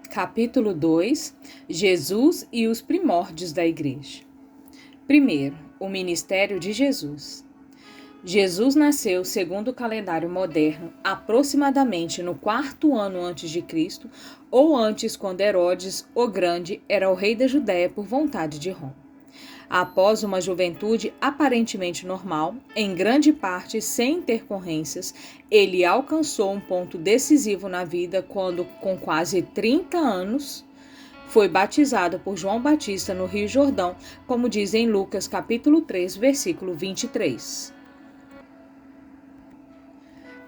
Capítulo 2: Jesus e os primórdios da Igreja. Primeiro, o ministério de Jesus. Jesus nasceu, segundo o calendário moderno, aproximadamente no 4º ano antes de Cristo, ou antes, quando Herodes, o Grande, era o rei da Judéia por vontade de Roma. Após uma juventude aparentemente normal, em grande parte sem intercorrências, ele alcançou um ponto decisivo na vida quando, com quase 30 anos, foi batizado por João Batista no Rio Jordão, como diz em Lucas capítulo 3, versículo 23.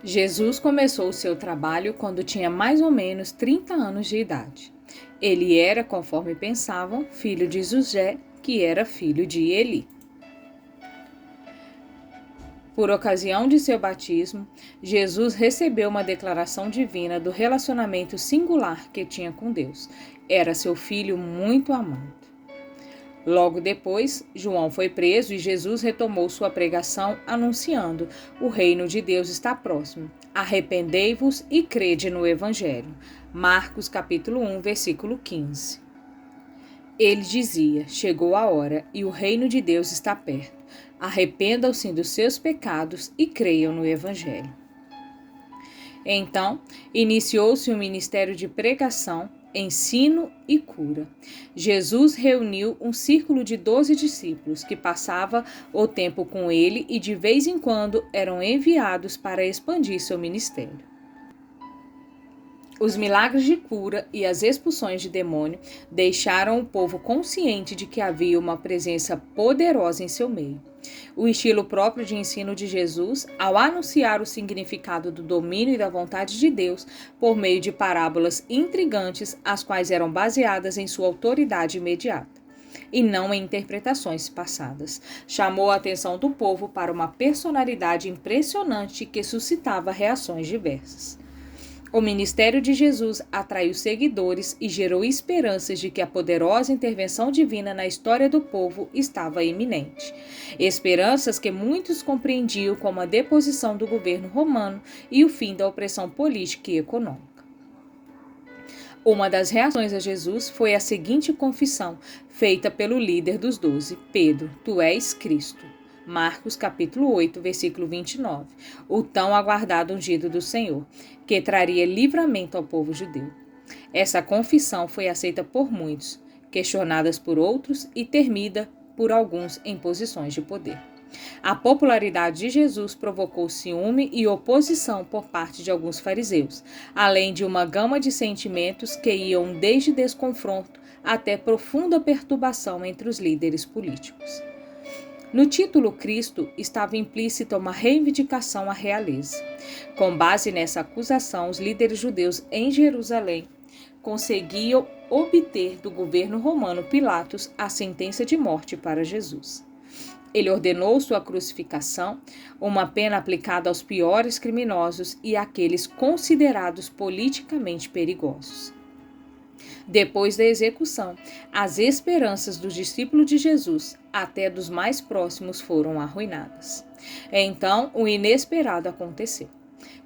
Jesus começou o seu trabalho quando tinha mais ou menos 30 anos de idade. Ele era, conforme pensavam, filho de José, que era filho de Eli. Por ocasião de seu batismo, Jesus recebeu uma declaração divina do relacionamento singular que tinha com Deus. Era seu filho muito amado. Logo depois, João foi preso e Jesus retomou sua pregação anunciando: o reino de Deus está próximo. Arrependei-vos e crede no Evangelho. Marcos capítulo 1, versículo 15. Ele dizia: chegou a hora e o reino de Deus está perto. Arrependam-se dos seus pecados e creiam no Evangelho. Então, iniciou-se um ministério de pregação, ensino e cura. Jesus reuniu um círculo de 12 discípulos que passava o tempo com ele e de vez em quando eram enviados para expandir seu ministério. Os milagres de cura e as expulsões de demônio deixaram o povo consciente de que havia uma presença poderosa em seu meio. O estilo próprio de ensino de Jesus, ao anunciar o significado do domínio e da vontade de Deus por meio de parábolas intrigantes, as quais eram baseadas em sua autoridade imediata e não em interpretações passadas, chamou a atenção do povo para uma personalidade impressionante que suscitava reações diversas. O ministério de Jesus atraiu seguidores e gerou esperanças de que a poderosa intervenção divina na história do povo estava iminente. Esperanças que muitos compreendiam como a deposição do governo romano e o fim da opressão política e econômica. Uma das reações a Jesus foi a seguinte confissão, feita pelo líder dos 12, Pedro: Tu és Cristo. Marcos capítulo 8, versículo 29, o tão aguardado ungido do Senhor, que traria livramento ao povo judeu. Essa confissão foi aceita por muitos, questionada por outros e temida por alguns em posições de poder. A popularidade de Jesus provocou ciúme e oposição por parte de alguns fariseus, além de uma gama de sentimentos que iam desde desconforto até profunda perturbação entre os líderes políticos. No título Cristo estava implícita uma reivindicação à realeza. Com base nessa acusação, os líderes judeus em Jerusalém conseguiam obter do governo romano Pilatos a sentença de morte para Jesus. Ele ordenou sua crucificação, uma pena aplicada aos piores criminosos e àqueles considerados politicamente perigosos. Depois da execução, as esperanças dos discípulos de Jesus, até dos mais próximos, foram arruinadas. Então, o inesperado aconteceu.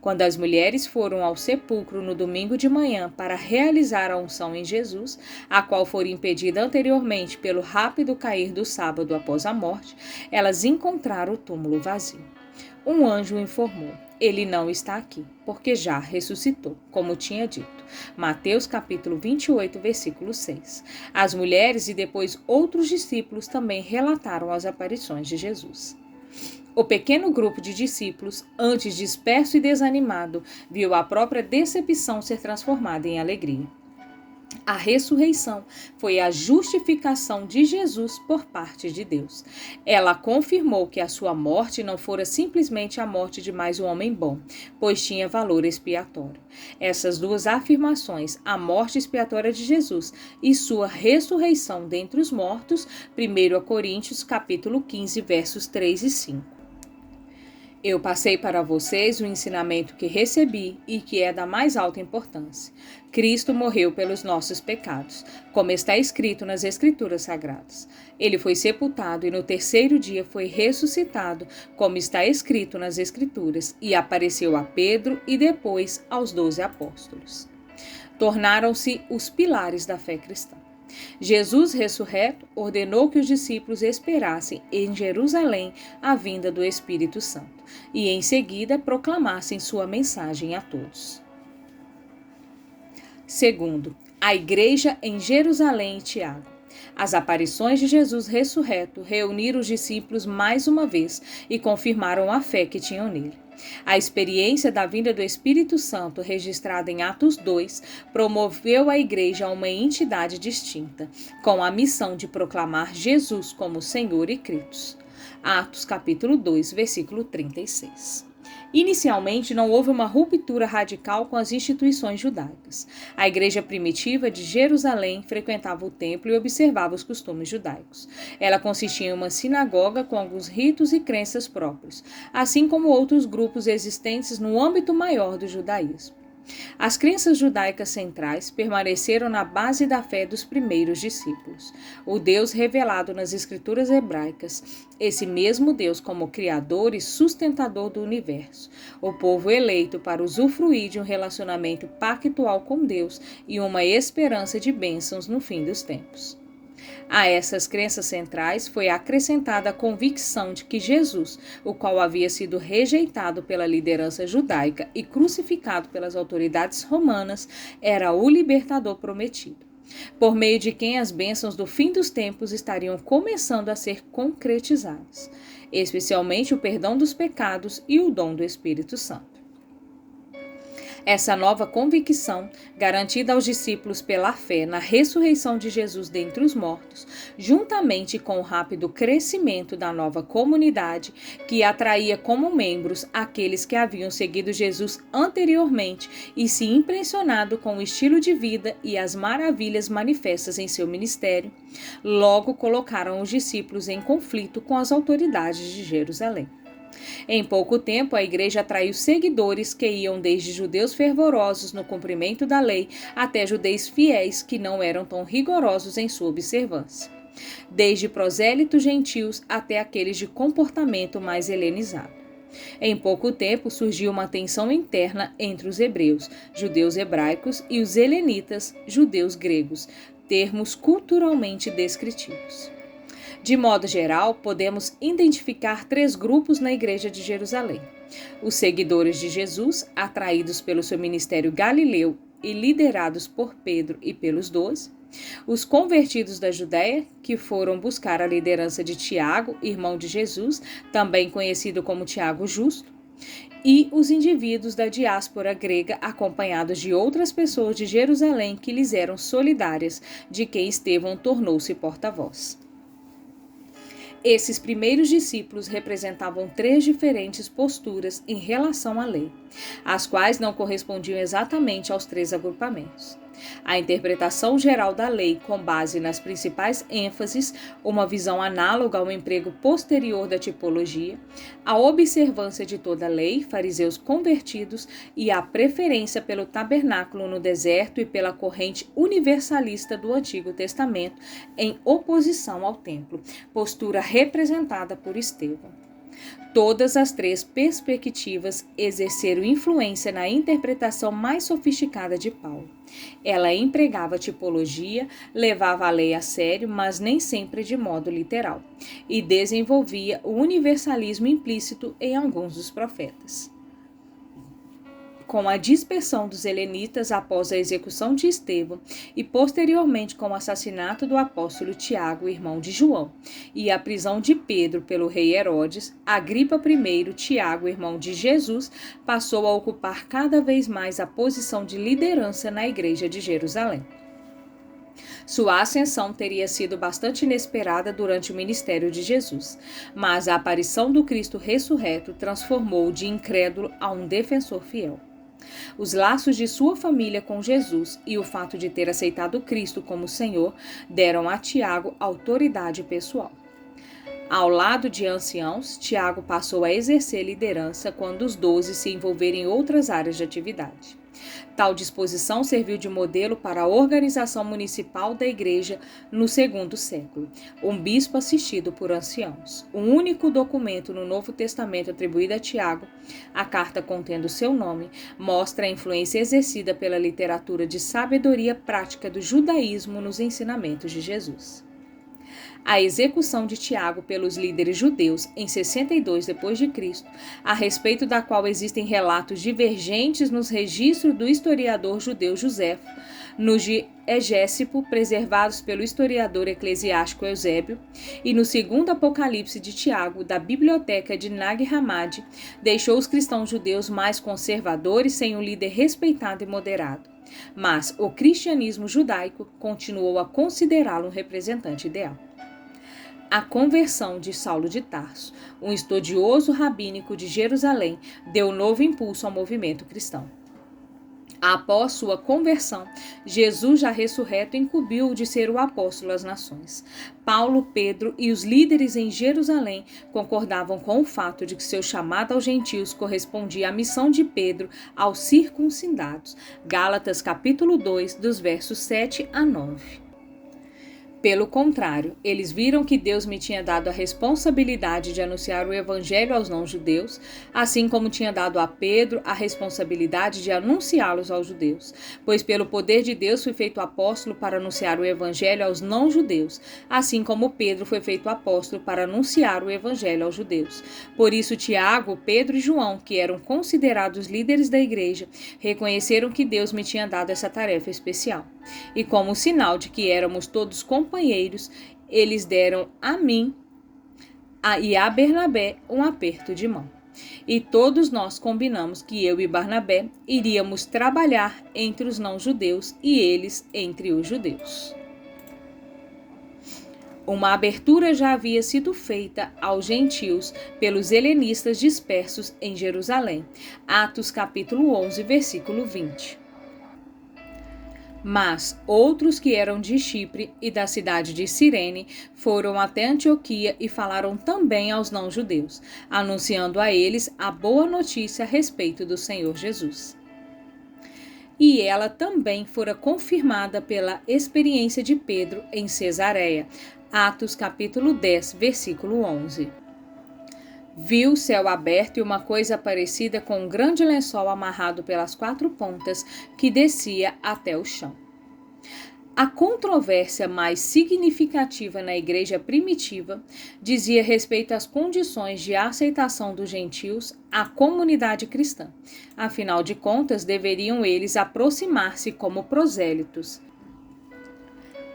Quando as mulheres foram ao sepulcro no domingo de manhã para realizar a unção em Jesus, a qual fora impedida anteriormente pelo rápido cair do sábado após a morte, elas encontraram o túmulo vazio. Um anjo informou: ele não está aqui, porque já ressuscitou, como tinha dito. Mateus capítulo 28, versículo 6. As mulheres e depois outros discípulos também relataram as aparições de Jesus. O pequeno grupo de discípulos, antes disperso e desanimado, viu a própria decepção ser transformada em alegria. A ressurreição foi a justificação de Jesus por parte de Deus. Ela confirmou que a sua morte não fora simplesmente a morte de mais um homem bom, pois tinha valor expiatório. Essas duas afirmações, a morte expiatória de Jesus e sua ressurreição dentre os mortos, 1 Coríntios capítulo 15, versos 3 e 5. Eu passei para vocês o ensinamento que recebi e que é da mais alta importância. Cristo morreu pelos nossos pecados, como está escrito nas Escrituras Sagradas. Ele foi sepultado e no terceiro dia foi ressuscitado, como está escrito nas Escrituras, e apareceu a Pedro e depois aos 12 apóstolos. Tornaram-se os pilares da fé cristã. Jesus ressurreto ordenou que os discípulos esperassem em Jerusalém a vinda do Espírito Santo e em seguida proclamassem sua mensagem a todos. Segundo, a igreja em Jerusalém e Tiago. As aparições de Jesus ressurreto reuniram os discípulos mais uma vez e confirmaram a fé que tinham nele. A experiência da vinda do Espírito Santo, registrada em Atos 2, promoveu a igreja a uma entidade distinta, com a missão de proclamar Jesus como Senhor e Cristo. Atos capítulo 2, versículo 36. Inicialmente, não houve uma ruptura radical com as instituições judaicas. A igreja primitiva de Jerusalém frequentava o templo e observava os costumes judaicos. Ela consistia em uma sinagoga com alguns ritos e crenças próprios, assim como outros grupos existentes no âmbito maior do judaísmo. As crenças judaicas centrais permaneceram na base da fé dos primeiros discípulos. O Deus revelado nas escrituras hebraicas, esse mesmo Deus como criador e sustentador do universo, o povo eleito para usufruir de um relacionamento pactual com Deus e uma esperança de bênçãos no fim dos tempos. A essas crenças centrais foi acrescentada a convicção de que Jesus, o qual havia sido rejeitado pela liderança judaica e crucificado pelas autoridades romanas, era o libertador prometido, por meio de quem as bênçãos do fim dos tempos estariam começando a ser concretizadas, especialmente o perdão dos pecados e o dom do Espírito Santo. Essa nova convicção, garantida aos discípulos pela fé na ressurreição de Jesus dentre os mortos, juntamente com o rápido crescimento da nova comunidade, que atraía como membros aqueles que haviam seguido Jesus anteriormente e se impressionado com o estilo de vida e as maravilhas manifestas em seu ministério, logo colocaram os discípulos em conflito com as autoridades de Jerusalém. Em pouco tempo, a igreja atraiu seguidores que iam desde judeus fervorosos no cumprimento da lei até judeus fiéis que não eram tão rigorosos em sua observância. Desde prosélitos gentios até aqueles de comportamento mais helenizado. Em pouco tempo, surgiu uma tensão interna entre os hebreus, judeus hebraicos, e os helenitas, judeus gregos, termos culturalmente descritivos. De modo geral, podemos identificar 3 grupos na igreja de Jerusalém. Os seguidores de Jesus, atraídos pelo seu ministério galileu e liderados por Pedro e pelos 12. Os convertidos da Judéia, que foram buscar a liderança de Tiago, irmão de Jesus, também conhecido como Tiago Justo. E os indivíduos da diáspora grega, acompanhados de outras pessoas de Jerusalém que lhes eram solidárias, de quem Estevão tornou-se porta-voz. Esses primeiros discípulos representavam 3 diferentes posturas em relação à lei, as quais não correspondiam exatamente aos 3 agrupamentos. A interpretação geral da lei com base nas principais ênfases, uma visão análoga ao emprego posterior da tipologia, a observância de toda a lei, fariseus convertidos e a preferência pelo tabernáculo no deserto e pela corrente universalista do Antigo Testamento em oposição ao templo, postura representada por Estevão. Todas as 3 perspectivas exerceram influência na interpretação mais sofisticada de Paulo. Ela empregava tipologia, levava a lei a sério, mas nem sempre de modo literal, e desenvolvia o universalismo implícito em alguns dos profetas. Com a dispersão dos helenitas após a execução de Estevão e posteriormente com o assassinato do apóstolo Tiago, irmão de João, e a prisão de Pedro pelo rei Herodes, Agripa I, Tiago, irmão de Jesus, passou a ocupar cada vez mais a posição de liderança na igreja de Jerusalém. Sua ascensão teria sido bastante inesperada durante o ministério de Jesus, mas a aparição do Cristo ressurreto transformou-o de incrédulo a um defensor fiel. Os laços de sua família com Jesus e o fato de ter aceitado Cristo como Senhor deram a Tiago autoridade pessoal. Ao lado de anciãos, Tiago passou a exercer liderança quando os 12 se envolveram em outras áreas de atividade. Tal disposição serviu de modelo para a organização municipal da Igreja no segundo século. Um bispo assistido por anciãos. O único documento no Novo Testamento atribuído a Tiago, a carta contendo seu nome, mostra a influência exercida pela literatura de sabedoria prática do judaísmo nos ensinamentos de Jesus. A execução de Tiago pelos líderes judeus em 62 d.C., a respeito da qual existem relatos divergentes nos registros do historiador judeu Joséfo, nos de Egésipo, preservados pelo historiador eclesiástico Eusébio, e no segundo Apocalipse de Tiago, da biblioteca de Nag Hammadi, deixou os cristãos judeus mais conservadores sem um líder respeitado e moderado. Mas o cristianismo judaico continuou a considerá-lo um representante ideal. A conversão de Saulo de Tarso, um estudioso rabínico de Jerusalém, deu novo impulso ao movimento cristão. Após sua conversão, Jesus, já ressurreto, incumbiu-o de ser o apóstolo às nações. Paulo, Pedro e os líderes em Jerusalém concordavam com o fato de que seu chamado aos gentios correspondia à missão de Pedro aos circuncidados. Gálatas capítulo 2, dos versos 7 a 9. Pelo contrário, eles viram que Deus me tinha dado a responsabilidade de anunciar o evangelho aos não-judeus, assim como tinha dado a Pedro a responsabilidade de anunciá-los aos judeus. Pois pelo poder de Deus fui feito apóstolo para anunciar o evangelho aos não-judeus, assim como Pedro foi feito apóstolo para anunciar o evangelho aos judeus. Por isso Tiago, Pedro e João, que eram considerados líderes da igreja, reconheceram que Deus me tinha dado essa tarefa especial. E como sinal de que éramos todos companheiros, eles deram a mim e a Bernabé um aperto de mão. E todos nós combinamos que eu e Barnabé iríamos trabalhar entre os não-judeus e eles entre os judeus. Uma abertura já havia sido feita aos gentios pelos helenistas dispersos em Jerusalém. Atos capítulo 11, versículo 20. Mas outros que eram de Chipre e da cidade de Cirene foram até Antioquia e falaram também aos não-judeus, anunciando a eles a boa notícia a respeito do Senhor Jesus. E ela também fora confirmada pela experiência de Pedro em Cesareia. Atos capítulo 10, versículo 11. Viu o céu aberto e uma coisa parecida com um grande lençol amarrado pelas 4 pontas que descia até o chão. A controvérsia mais significativa na igreja primitiva dizia respeito às condições de aceitação dos gentios à comunidade cristã. Afinal de contas, deveriam eles aproximar-se como prosélitos,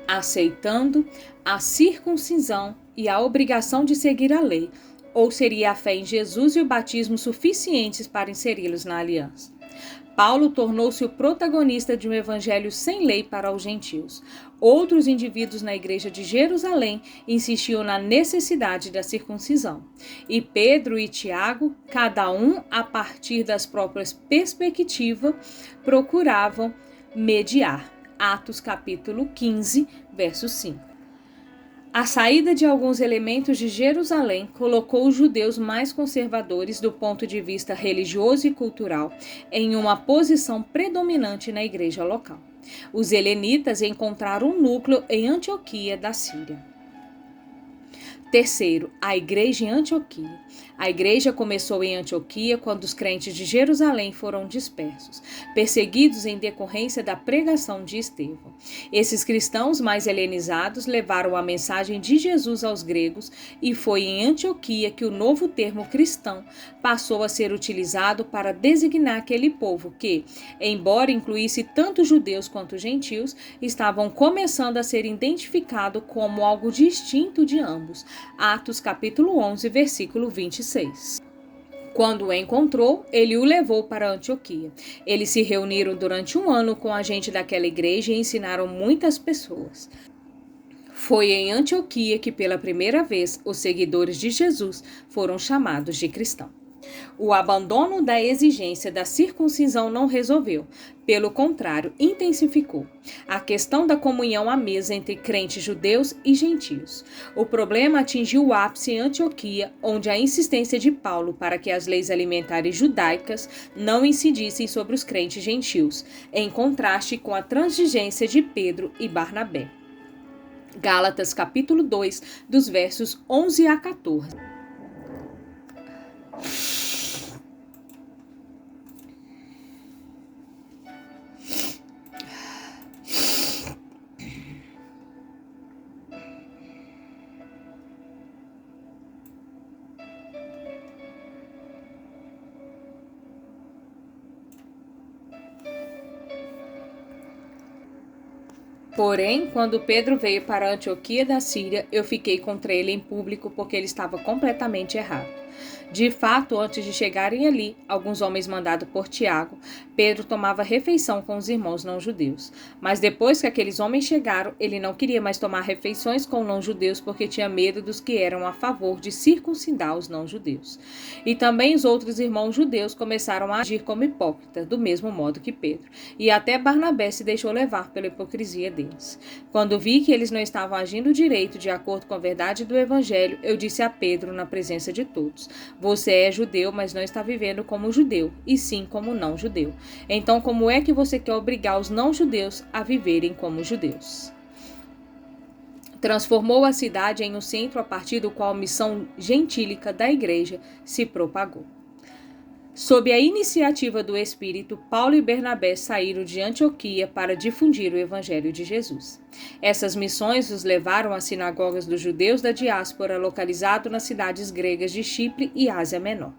aceitando a circuncisão e a obrigação de seguir a lei, ou seria a fé em Jesus e o batismo suficientes para inseri-los na aliança? Paulo tornou-se o protagonista de um evangelho sem lei para os gentios. Outros indivíduos na igreja de Jerusalém insistiam na necessidade da circuncisão. E Pedro e Tiago, cada um a partir das próprias perspectivas, procuravam mediar. Atos capítulo 15, verso 5. A saída de alguns elementos de Jerusalém colocou os judeus mais conservadores do ponto de vista religioso e cultural em uma posição predominante na igreja local. Os helenitas encontraram um núcleo em Antioquia da Síria. Terceiro, a igreja em Antioquia. A igreja começou em Antioquia quando os crentes de Jerusalém foram dispersos, perseguidos em decorrência da pregação de Estevão. Esses cristãos mais helenizados levaram a mensagem de Jesus aos gregos e foi em Antioquia que o novo termo cristão passou a ser utilizado para designar aquele povo que, embora incluísse tanto judeus quanto gentios, estavam começando a ser identificados como algo distinto de ambos. Atos capítulo 11, versículo 26. Quando o encontrou, ele o levou para Antioquia. Eles se reuniram durante 1 ano com a gente daquela igreja e ensinaram muitas pessoas. Foi em Antioquia que pela primeira vez os seguidores de Jesus foram chamados de cristãos. O abandono da exigência da circuncisão não resolveu, pelo contrário, intensificou a questão da comunhão à mesa entre crentes judeus e gentios. O problema atingiu o ápice em Antioquia, onde a insistência de Paulo para que as leis alimentares judaicas não incidissem sobre os crentes gentios, em contraste com a transigência de Pedro e Barnabé. Gálatas capítulo 2, dos versos 11 a 14. Porém, quando Pedro veio para Antioquia da Síria, eu fiquei contra ele em público porque ele estava completamente errado. De fato, antes de chegarem ali, alguns homens mandados por Tiago, Pedro tomava refeição com os irmãos não-judeus. Mas depois que aqueles homens chegaram, ele não queria mais tomar refeições com não-judeus porque tinha medo dos que eram a favor de circuncidar os não-judeus. E também os outros irmãos judeus começaram a agir como hipócritas, do mesmo modo que Pedro. E até Barnabé se deixou levar pela hipocrisia deles. Quando vi que eles não estavam agindo direito de acordo com a verdade do evangelho, eu disse a Pedro na presença de todos: você é judeu, mas não está vivendo como judeu, e sim como não-judeu. Então, como é que você quer obrigar os não-judeus a viverem como judeus? Transformou a cidade em um centro a partir do qual a missão gentílica da igreja se propagou. Sob a iniciativa do Espírito, Paulo e Bernabé saíram de Antioquia para difundir o Evangelho de Jesus. Essas missões os levaram às sinagogas dos judeus da diáspora, localizado nas cidades gregas de Chipre e Ásia Menor.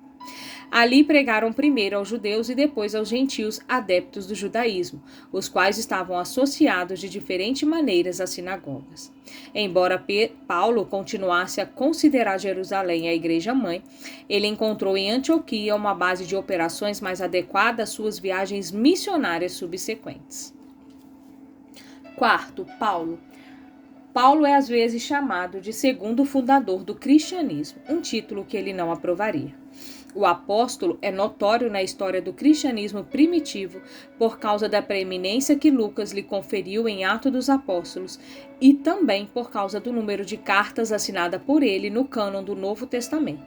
Ali pregaram primeiro aos judeus e depois aos gentios adeptos do judaísmo, os quais estavam associados de diferentes maneiras às sinagogas. Embora Paulo continuasse a considerar Jerusalém a igreja-mãe, ele encontrou em Antioquia uma base de operações mais adequada às suas viagens missionárias subsequentes. Quarto, Paulo. Paulo é às vezes chamado de segundo fundador do cristianismo, um título que ele não aprovaria. O apóstolo é notório na história do cristianismo primitivo por causa da preeminência que Lucas lhe conferiu em Atos dos Apóstolos e também por causa do número de cartas assinadas por ele no cânon do Novo Testamento.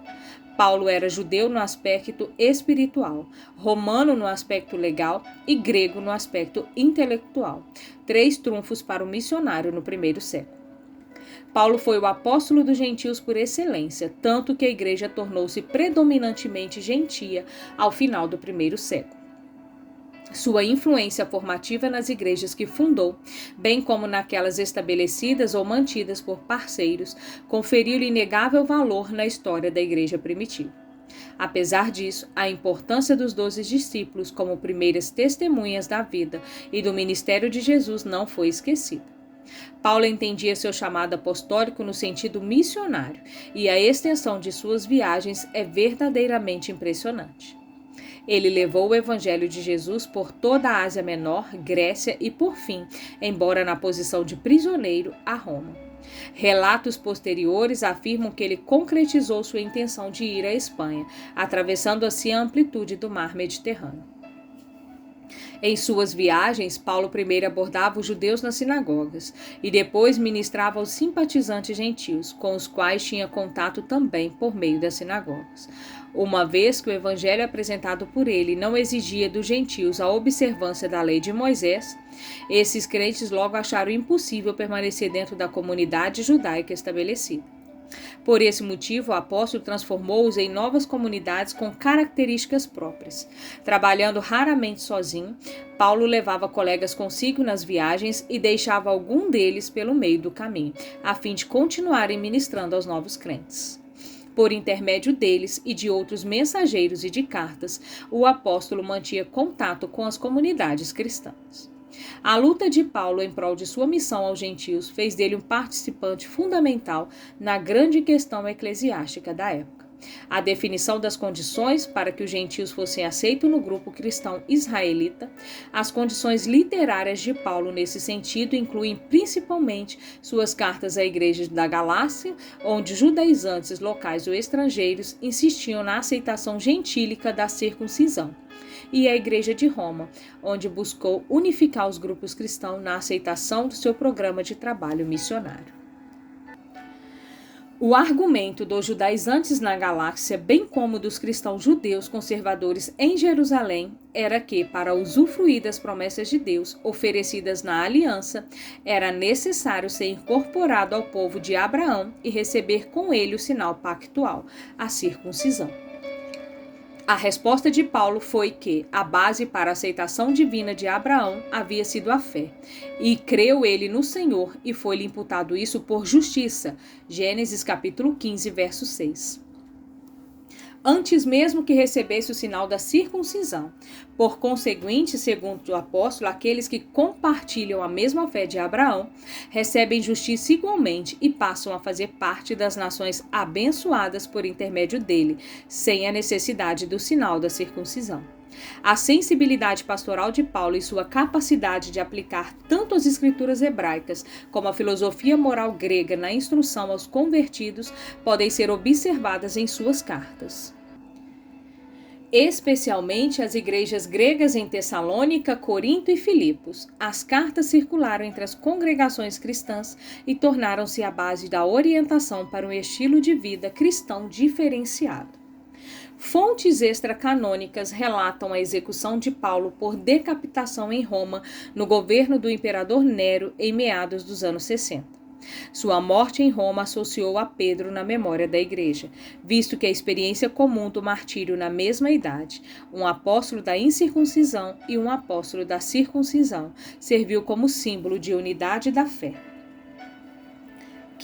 Paulo era judeu no aspecto espiritual, romano no aspecto legal e grego no aspecto intelectual. 3 trunfos para o missionário no primeiro século. Paulo foi o apóstolo dos gentios por excelência, tanto que a igreja tornou-se predominantemente gentia ao final do primeiro século. Sua influência formativa nas igrejas que fundou, bem como naquelas estabelecidas ou mantidas por parceiros, conferiu-lhe inegável valor na história da igreja primitiva. Apesar disso, a importância dos 12 discípulos como primeiras testemunhas da vida e do ministério de Jesus não foi esquecida. Paulo entendia seu chamado apostólico no sentido missionário, e a extensão de suas viagens é verdadeiramente impressionante. Ele levou o evangelho de Jesus por toda a Ásia Menor, Grécia e, por fim, embora na posição de prisioneiro, a Roma. Relatos posteriores afirmam que ele concretizou sua intenção de ir à Espanha, atravessando assim a amplitude do mar Mediterrâneo. Em suas viagens, Paulo primeiro abordava os judeus nas sinagogas e depois ministrava aos simpatizantes gentios, com os quais tinha contato também por meio das sinagogas. Uma vez que o evangelho apresentado por ele não exigia dos gentios a observância da lei de Moisés, esses crentes logo acharam impossível permanecer dentro da comunidade judaica estabelecida. Por esse motivo, o apóstolo transformou-os em novas comunidades com características próprias. Trabalhando raramente sozinho, Paulo levava colegas consigo nas viagens e deixava algum deles pelo meio do caminho, a fim de continuarem ministrando aos novos crentes. Por intermédio deles e de outros mensageiros e de cartas, o apóstolo mantinha contato com as comunidades cristãs. A luta de Paulo em prol de sua missão aos gentios fez dele um participante fundamental na grande questão eclesiástica da época. a definição das condições para que os gentios fossem aceitos no grupo cristão israelita. As condições literárias de Paulo nesse sentido incluem principalmente suas cartas à igreja da Galácia, onde judaizantes locais ou estrangeiros insistiam na aceitação gentílica da circuncisão, e a igreja de Roma, onde buscou unificar os grupos cristãos na aceitação do seu programa de trabalho missionário. O argumento dos judaizantes na Galácia, bem como dos cristãos judeus conservadores em Jerusalém, era que, para usufruir das promessas de Deus oferecidas na aliança, era necessário ser incorporado ao povo de Abraão e receber com ele o sinal pactual, a circuncisão. A resposta de Paulo foi que a base para a aceitação divina de Abraão havia sido a fé. E creu ele no Senhor e foi-lhe imputado isso por justiça. Gênesis capítulo 15, verso 6. Antes mesmo que recebesse o sinal da circuncisão. Por conseguinte, segundo o apóstolo, aqueles que compartilham a mesma fé de Abraão recebem justiça igualmente e passam a fazer parte das nações abençoadas por intermédio dele, sem a necessidade do sinal da circuncisão. A sensibilidade pastoral de Paulo e sua capacidade de aplicar tanto as escrituras hebraicas como a filosofia moral grega na instrução aos convertidos podem ser observadas em suas cartas. Especialmente as igrejas gregas em Tessalônica, Corinto e Filipos. As cartas circularam entre as congregações cristãs e tornaram-se a base da orientação para um estilo de vida cristão diferenciado. Fontes extracanônicas relatam a execução de Paulo por decapitação em Roma no governo do imperador Nero em meados dos anos 60. Sua morte em Roma associou a Pedro na memória da igreja, visto que a experiência comum do martírio na mesma idade, um apóstolo da incircuncisão e um apóstolo da circuncisão, serviu como símbolo de unidade da fé.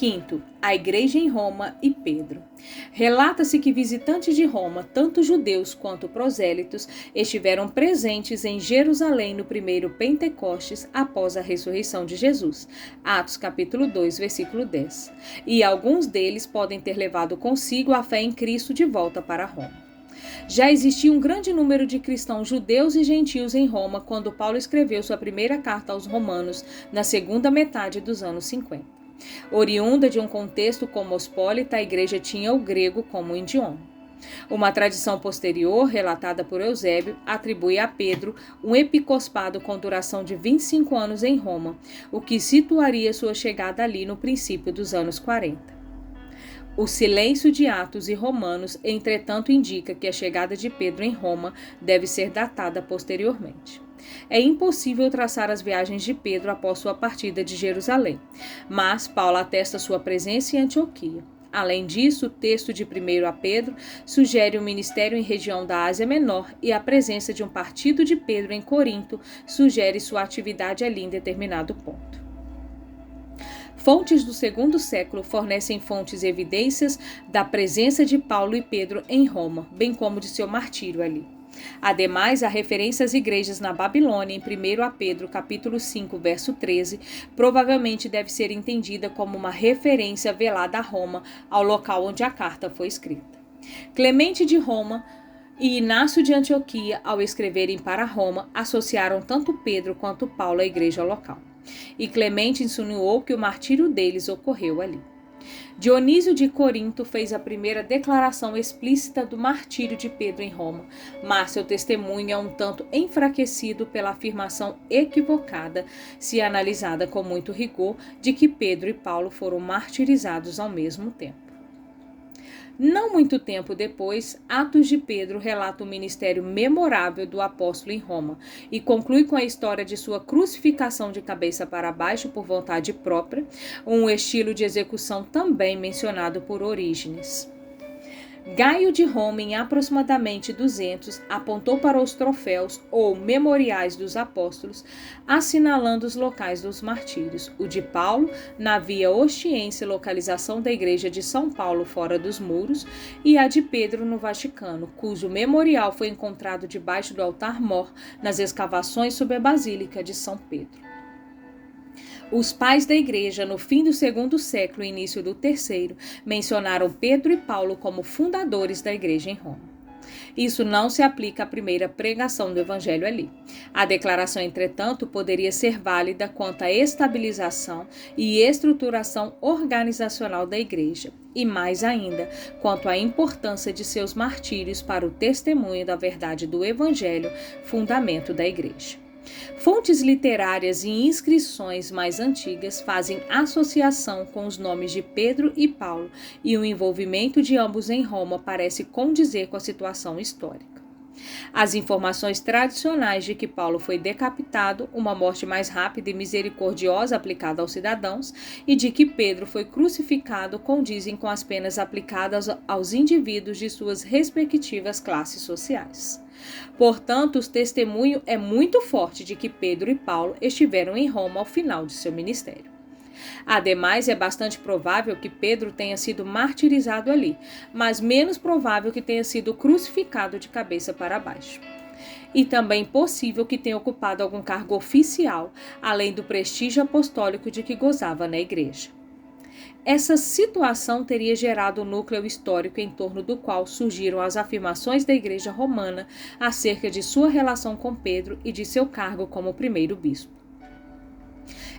Quinto, a igreja em Roma e Pedro. Relata-se que visitantes de Roma, tanto judeus quanto prosélitos, estiveram presentes em Jerusalém no primeiro Pentecostes após a ressurreição de Jesus. Atos capítulo 2, versículo 10. E alguns deles podem ter levado consigo a fé em Cristo de volta para Roma. Já existia um grande número de cristãos judeus e gentios em Roma quando Paulo escreveu sua primeira carta aos Romanos, na segunda metade dos anos 50. Oriunda de um contexto cosmopolita, a igreja tinha o grego como idioma. Uma tradição posterior, relatada por Eusébio, atribui a Pedro um episcopado com duração de 25 anos em Roma, o que situaria sua chegada ali no princípio dos anos 40. O silêncio de Atos e Romanos, entretanto, indica que a chegada de Pedro em Roma deve ser datada posteriormente. É impossível traçar as viagens de Pedro após sua partida de Jerusalém, mas Paulo atesta sua presença em Antioquia. Além disso, o texto de 1 a Pedro sugere um ministério em região da Ásia Menor e a presença de um partido de Pedro em Corinto sugere sua atividade ali em determinado ponto. Fontes do segundo século fornecem fontes evidências da presença de Paulo e Pedro em Roma, bem como de seu martírio ali. Ademais, a referência às igrejas na Babilônia em 1 a Pedro, capítulo 5, verso 13, provavelmente deve ser entendida como uma referência velada a Roma, ao local onde a carta foi escrita. Clemente de Roma e Inácio de Antioquia, ao escreverem para Roma, associaram tanto Pedro quanto Paulo à igreja local. E Clemente insinuou que o martírio deles ocorreu ali. Dionísio de Corinto fez a primeira declaração explícita do martírio de Pedro em Roma, mas seu testemunho é um tanto enfraquecido pela afirmação equivocada, se analisada com muito rigor, de que Pedro e Paulo foram martirizados ao mesmo tempo. Não muito tempo depois, Atos de Pedro relata o ministério memorável do apóstolo em Roma e conclui com a história de sua crucificação de cabeça para baixo por vontade própria, um estilo de execução também mencionado por Orígenes. Gaio de Roma, em aproximadamente 200, apontou para os troféus ou memoriais dos apóstolos, assinalando os locais dos martírios. O de Paulo, na Via Ostiense, localização da igreja de São Paulo fora dos muros, e a de Pedro no Vaticano, cujo memorial foi encontrado debaixo do altar-mor nas escavações sob a Basílica de São Pedro. Os pais da igreja, no fim do segundo século e início do terceiro, mencionaram Pedro e Paulo como fundadores da igreja em Roma. Isso não se aplica à primeira pregação do evangelho ali. A declaração, entretanto, poderia ser válida quanto à estabilização e estruturação organizacional da igreja, e mais ainda, quanto à importância de seus martírios para o testemunho da verdade do evangelho, fundamento da igreja. Fontes literárias e inscrições mais antigas fazem associação com os nomes de Pedro e Paulo, e o envolvimento de ambos em Roma parece condizer com a situação histórica. As informações tradicionais de que Paulo foi decapitado, uma morte mais rápida e misericordiosa aplicada aos cidadãos, e de que Pedro foi crucificado condizem com as penas aplicadas aos indivíduos de suas respectivas classes sociais. Portanto, o testemunho é muito forte de que Pedro e Paulo estiveram em Roma ao final de seu ministério. Ademais, é bastante provável que Pedro tenha sido martirizado ali, mas menos provável que tenha sido crucificado de cabeça para baixo. E também possível que tenha ocupado algum cargo oficial, além do prestígio apostólico de que gozava na igreja. Essa situação teria gerado o núcleo histórico em torno do qual surgiram as afirmações da Igreja Romana acerca de sua relação com Pedro e de seu cargo como primeiro bispo.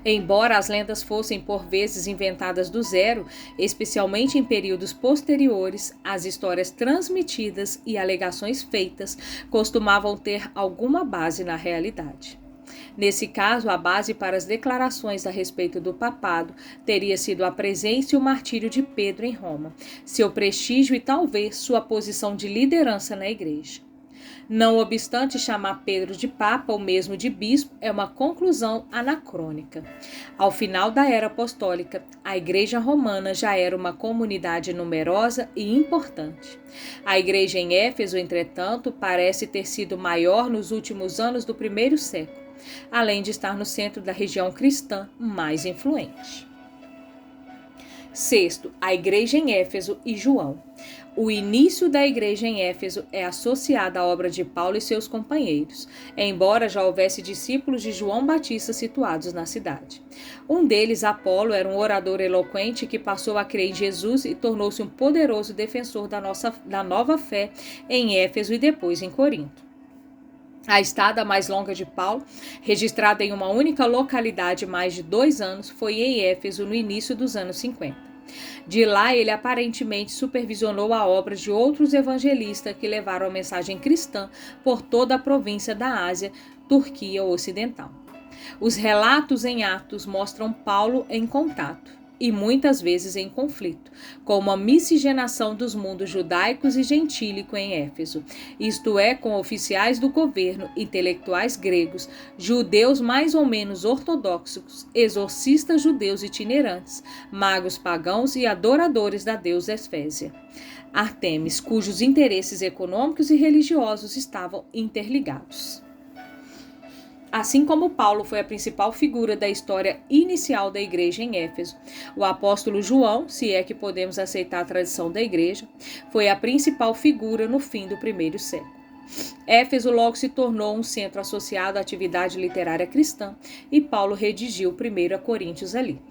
Embora as lendas fossem por vezes inventadas do zero, especialmente em períodos posteriores, as histórias transmitidas e alegações feitas costumavam ter alguma base na realidade. Nesse caso, a base para as declarações a respeito do papado teria sido a presença e o martírio de Pedro em Roma, seu prestígio e talvez sua posição de liderança na igreja. Não obstante, chamar Pedro de papa ou mesmo de bispo é uma conclusão anacrônica. Ao final da era apostólica, a igreja romana já era uma comunidade numerosa e importante. A igreja em Éfeso, entretanto, parece ter sido maior nos últimos anos do primeiro século, além de estar no centro da região cristã mais influente. Sexto, a igreja em Éfeso e João. O início da igreja em Éfeso é associado à obra de Paulo e seus companheiros, embora já houvesse discípulos de João Batista situados na cidade. Um deles, Apolo, era um orador eloquente que passou a crer em Jesus e tornou-se um poderoso defensor da nova fé em Éfeso e depois em Corinto. A estada mais longa de Paulo, registrada em uma única localidade mais de 2 anos, foi em Éfeso no início dos anos 50. De lá, ele aparentemente supervisionou a obra de outros evangelistas que levaram a mensagem cristã por toda a província da Ásia, Turquia Ocidental. Os relatos em Atos mostram Paulo em contato, e muitas vezes em conflito, com uma miscigenação dos mundos judaicos e gentílico em Éfeso, isto é, com oficiais do governo, intelectuais gregos, judeus mais ou menos ortodoxos, exorcistas judeus itinerantes, magos pagãos e adoradores da deusa Esfésia, Ártemis, cujos interesses econômicos e religiosos estavam interligados. Assim como Paulo foi a principal figura da história inicial da igreja em Éfeso, o apóstolo João, se é que podemos aceitar a tradição da igreja, foi a principal figura no fim do primeiro século. Éfeso logo se tornou um centro associado à atividade literária cristã e Paulo redigiu 1 Coríntios ali.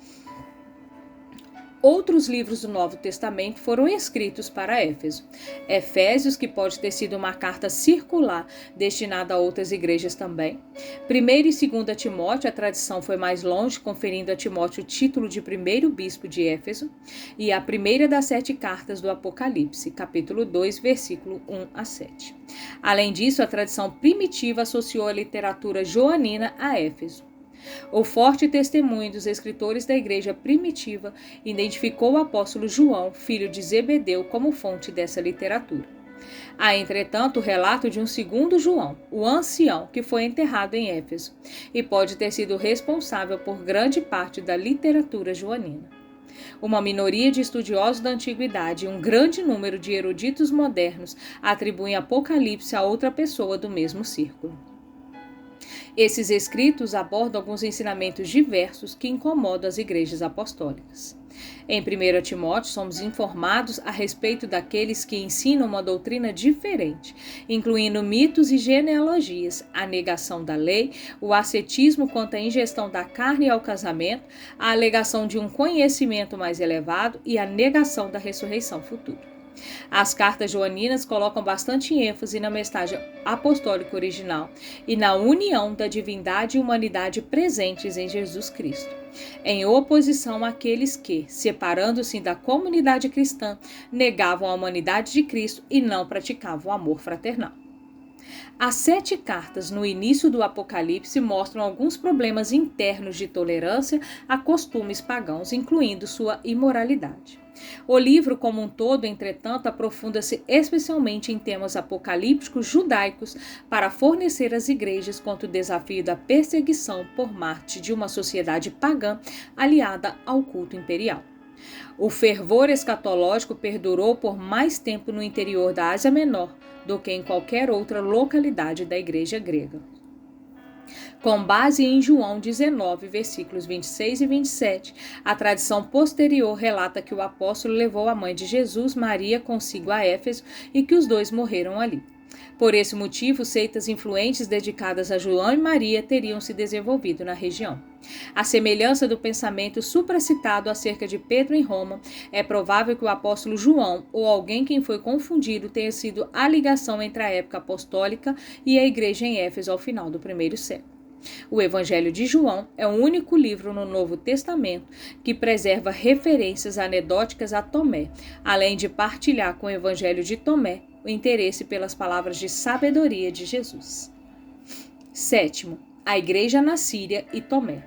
Outros livros do Novo Testamento foram escritos para Éfeso. Efésios, que pode ter sido uma carta circular destinada a outras igrejas também. 1 e 2 Timóteo, a tradição foi mais longe, conferindo a Timóteo o título de primeiro bispo de Éfeso. E a primeira das 7 cartas do Apocalipse, capítulo 2, versículo 1 a 7. Além disso, a tradição primitiva associou a literatura joanina a Éfeso. O forte testemunho dos escritores da igreja primitiva identificou o apóstolo João, filho de Zebedeu, como fonte dessa literatura. Há, entretanto, o relato de um segundo João, o ancião, que foi enterrado em Éfeso, e pode ter sido responsável por grande parte da literatura joanina. Uma minoria de estudiosos da antiguidade e um grande número de eruditos modernos atribuem Apocalipse a outra pessoa do mesmo círculo. Esses escritos abordam alguns ensinamentos diversos que incomodam as igrejas apostólicas. Em 1 Timóteo, somos informados a respeito daqueles que ensinam uma doutrina diferente, incluindo mitos e genealogias, a negação da lei, o ascetismo quanto à ingestão da carne ao casamento, a alegação de um conhecimento mais elevado e a negação da ressurreição futura. As cartas joaninas colocam bastante ênfase na mensagem apostólica original e na união da divindade e humanidade presentes em Jesus Cristo, em oposição àqueles que, separando-se da comunidade cristã, negavam a humanidade de Cristo e não praticavam o amor fraternal. As 7 cartas no início do Apocalipse mostram alguns problemas internos de tolerância a costumes pagãos, incluindo sua imoralidade. O livro como um todo, entretanto, aprofunda-se especialmente em temas apocalípticos judaicos para fornecer às igrejas contra o desafio da perseguição por parte de uma sociedade pagã aliada ao culto imperial. O fervor escatológico perdurou por mais tempo no interior da Ásia Menor do que em qualquer outra localidade da igreja grega. Com base em João 19, versículos 26 e 27, a tradição posterior relata que o apóstolo levou a mãe de Jesus, Maria, consigo a Éfeso e que os dois morreram ali. Por esse motivo, seitas influentes dedicadas a João e Maria teriam se desenvolvido na região. À semelhança do pensamento supracitado acerca de Pedro em Roma, é provável que o apóstolo João, ou alguém quem foi confundido, tenha sido a ligação entre a época apostólica e a igreja em Éfeso ao final do primeiro século. O Evangelho de João é o único livro no Novo Testamento que preserva referências anedóticas a Tomé, além de partilhar com o Evangelho de Tomé o interesse pelas palavras de sabedoria de Jesus. 7. A Igreja na Síria e Tomé.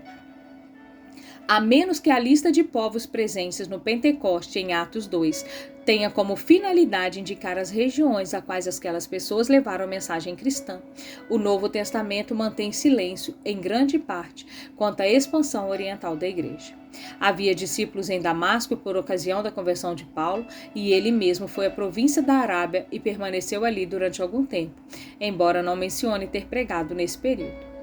A menos que a lista de povos presentes no Pentecoste em Atos 2 tenha como finalidade indicar as regiões a quais aquelas pessoas levaram a mensagem cristã, o Novo Testamento mantém silêncio, em grande parte, quanto à expansão oriental da igreja. Havia discípulos em Damasco por ocasião da conversão de Paulo, e ele mesmo foi à província da Arábia e permaneceu ali durante algum tempo, embora não mencione ter pregado nesse período.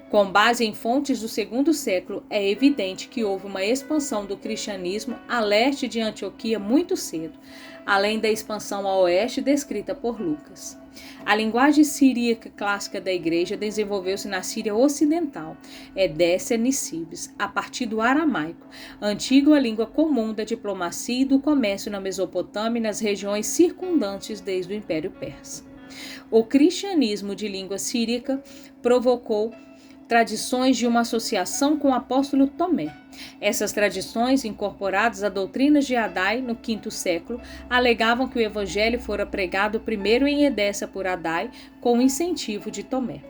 Com base em fontes do segundo século, é evidente que houve uma expansão do cristianismo a leste de Antioquia muito cedo, além da expansão a oeste descrita por Lucas. A linguagem siríaca clássica da igreja desenvolveu-se na Síria Ocidental, Edécia Nicibes, a partir do aramaico, antiga língua comum da diplomacia e do comércio na Mesopotâmia e nas regiões circundantes desde o Império Persa. O cristianismo de língua síriaca provocou tradições de uma associação com o apóstolo Tomé. Essas tradições, incorporadas a doutrinas de Adai no V século, alegavam que o evangelho fora pregado primeiro em Edécia por Adai, com o incentivo de Tomé.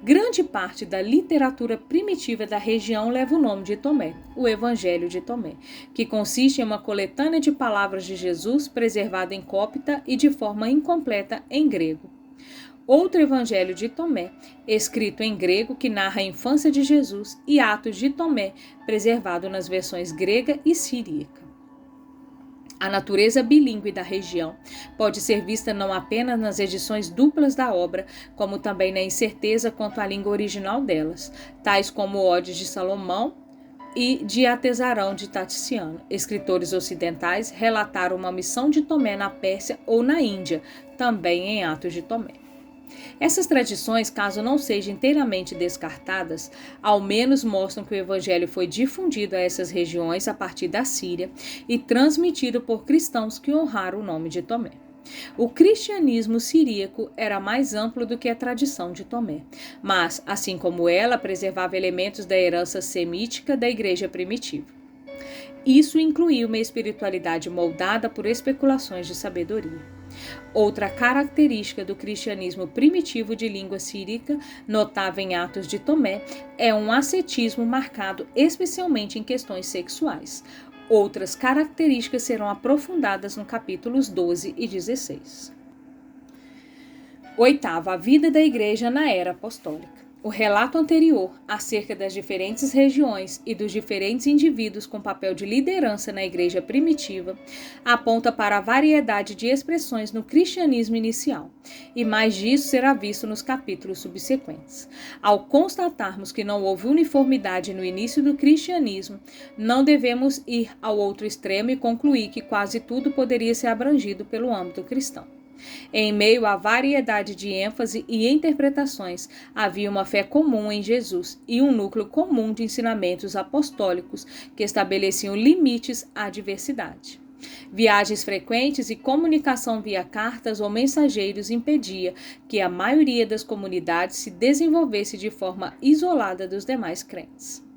Grande parte da literatura primitiva da região leva o nome de Tomé, o Evangelho de Tomé, que consiste em uma coletânea de palavras de Jesus preservada em cópita e de forma incompleta em grego. Outro Evangelho de Tomé, escrito em grego, que narra a infância de Jesus, e Atos de Tomé, preservado nas versões grega e siríaca. A natureza bilíngue da região pode ser vista não apenas nas edições duplas da obra, como também na incerteza quanto à língua original delas, tais como Odes de Salomão e de Atesarão de Taticiano. Escritores ocidentais relataram uma missão de Tomé na Pérsia ou na Índia, também em Atos de Tomé. Essas tradições, caso não sejam inteiramente descartadas, ao menos mostram que o evangelho foi difundido a essas regiões a partir da Síria e transmitido por cristãos que honraram o nome de Tomé. O cristianismo siríaco era mais amplo do que a tradição de Tomé, mas, assim como ela, preservava elementos da herança semítica da igreja primitiva. Isso incluía uma espiritualidade moldada por especulações de sabedoria. Outra característica do cristianismo primitivo de língua sírica, notável em Atos de Tomé, é um ascetismo marcado especialmente em questões sexuais. Outras características serão aprofundadas no capítulos 12 e 16. 8. A vida da igreja na era apostólica. O relato anterior acerca das diferentes regiões e dos diferentes indivíduos com papel de liderança na igreja primitiva aponta para a variedade de expressões no cristianismo inicial, e mais disso será visto nos capítulos subsequentes. Ao constatarmos que não houve uniformidade no início do cristianismo, não devemos ir ao outro extremo e concluir que quase tudo poderia ser abrangido pelo âmbito cristão. Em meio à variedade de ênfase e interpretações, havia uma fé comum em Jesus e um núcleo comum de ensinamentos apostólicos que estabeleciam limites à diversidade. Viagens frequentes e comunicação via cartas ou mensageiros impedia que a maioria das comunidades se desenvolvesse de forma isolada dos demais crentes.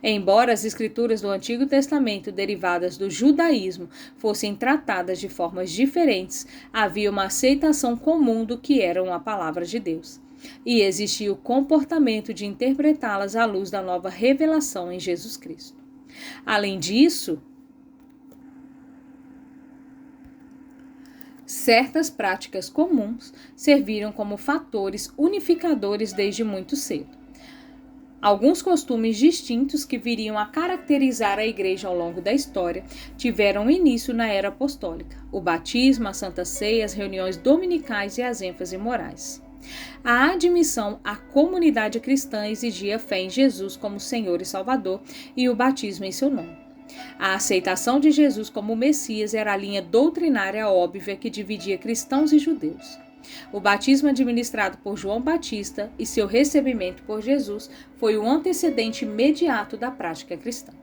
Embora as escrituras do Antigo Testamento derivadas do judaísmo fossem tratadas de formas diferentes, havia uma aceitação comum do que eram a palavra de Deus. E existia o comportamento de interpretá-las à luz da nova revelação em Jesus Cristo. Além disso, certas práticas comuns serviram como fatores unificadores desde muito cedo. Alguns costumes distintos que viriam a caracterizar a igreja ao longo da história tiveram início na era apostólica: o batismo, a Santa Ceia, as reuniões dominicais e as ênfases morais. A admissão à comunidade cristã exigia fé em Jesus como Senhor e Salvador e o batismo em seu nome. A aceitação de Jesus como Messias era a linha doutrinária óbvia que dividia cristãos e judeus. O batismo administrado por João Batista e seu recebimento por Jesus foi o antecedente imediato da prática cristã.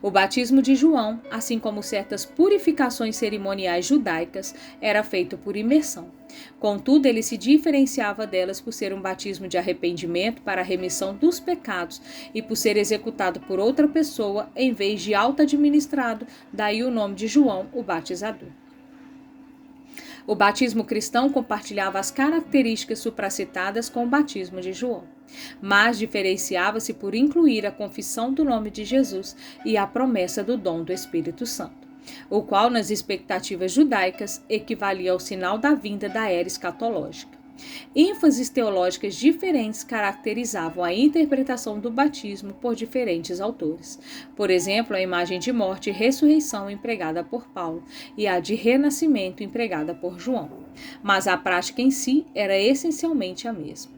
O batismo de João, assim como certas purificações cerimoniais judaicas, era feito por imersão. Contudo, ele se diferenciava delas por ser um batismo de arrependimento para a remissão dos pecados e por ser executado por outra pessoa em vez de auto-administrado, daí o nome de João, o batizador. O batismo cristão compartilhava as características supracitadas com o batismo de João, mas diferenciava-se por incluir a confissão do nome de Jesus e a promessa do dom do Espírito Santo, o qual, nas expectativas judaicas, equivalia ao sinal da vinda da era escatológica. ênfases teológicas diferentes caracterizavam a interpretação do batismo por diferentes autores. Por exemplo, a imagem de morte e ressurreição empregada por Paulo e a de renascimento empregada por João. Mas a prática em si era essencialmente a mesma.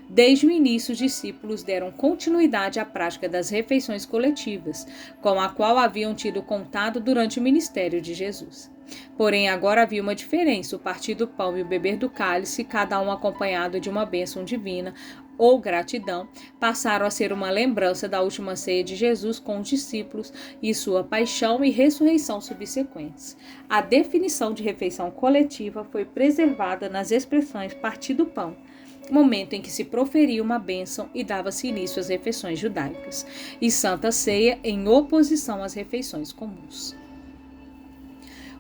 Desde o início, os discípulos deram continuidade à prática das refeições coletivas, com a qual haviam tido contato durante o ministério de Jesus. Porém, agora havia uma diferença: o partir do pão e o beber do cálice, cada um acompanhado de uma bênção divina ou gratidão, passaram a ser uma lembrança da última ceia de Jesus com os discípulos e sua paixão e ressurreição subsequentes. A definição de refeição coletiva foi preservada nas expressões partir do pão, momento em que se proferia uma bênção e dava-se início às refeições judaicas, e Santa Ceia em oposição às refeições comuns.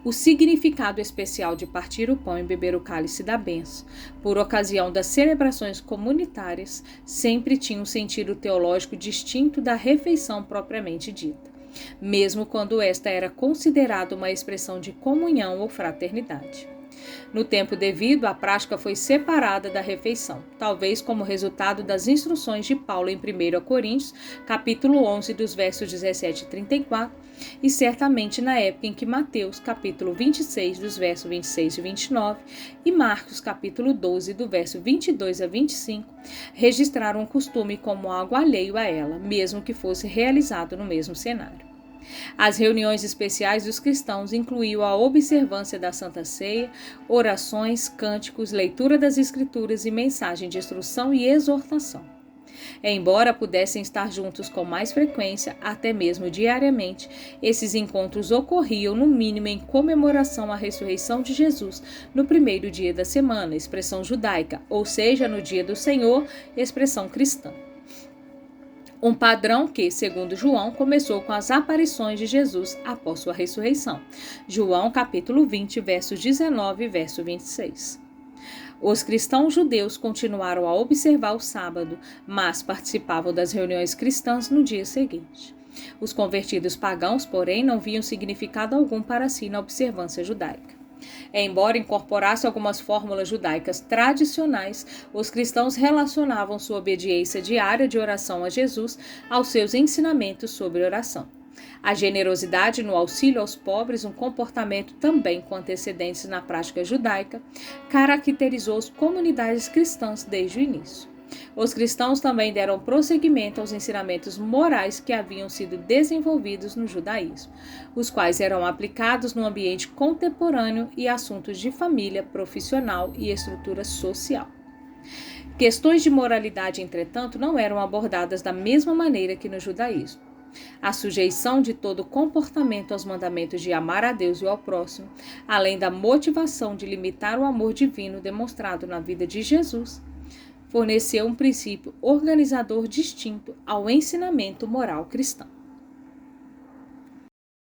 O significado especial de partir o pão e beber o cálice da bênção, por ocasião das celebrações comunitárias, sempre tinha um sentido teológico distinto da refeição propriamente dita, mesmo quando esta era considerada uma expressão de comunhão ou fraternidade. No tempo devido, a prática foi separada da refeição, talvez como resultado das instruções de Paulo em 1 Coríntios, capítulo 11, dos versos 17 e 34, e certamente na época em que Mateus, capítulo 26, dos versos 26 e 29, e Marcos, capítulo 12, do verso 22 a 25, registraram o costume como algo alheio a ela, mesmo que fosse realizado no mesmo cenário. As reuniões especiais dos cristãos incluíam a observância da Santa Ceia, orações, cânticos, leitura das Escrituras e mensagem de instrução e exortação. Embora pudessem estar juntos com mais frequência, até mesmo diariamente, esses encontros ocorriam no mínimo em comemoração à ressurreição de Jesus no primeiro dia da semana, expressão judaica, ou seja, no dia do Senhor, expressão cristã. Um padrão que, segundo João, começou com as aparições de Jesus após sua ressurreição. João capítulo 20, versos 19 e verso 26. Os cristãos judeus continuaram a observar o sábado, mas participavam das reuniões cristãs no dia seguinte. Os convertidos pagãos, porém, não viam significado algum para si na observância judaica. Embora incorporasse algumas fórmulas judaicas tradicionais, os cristãos relacionavam sua obediência diária de oração a Jesus aos seus ensinamentos sobre oração. A generosidade no auxílio aos pobres, um comportamento também com antecedentes na prática judaica, caracterizou as comunidades cristãs desde o início. Os cristãos também deram prosseguimento aos ensinamentos morais que haviam sido desenvolvidos no judaísmo, os quais eram aplicados no ambiente contemporâneo e assuntos de família, profissional e estrutura social. Questões de moralidade, entretanto, não eram abordadas da mesma maneira que no judaísmo. A sujeição de todo comportamento aos mandamentos de amar a Deus e ao próximo, além da motivação de limitar o amor divino demonstrado na vida de Jesus, forneceu um princípio organizador distinto ao ensinamento moral cristão.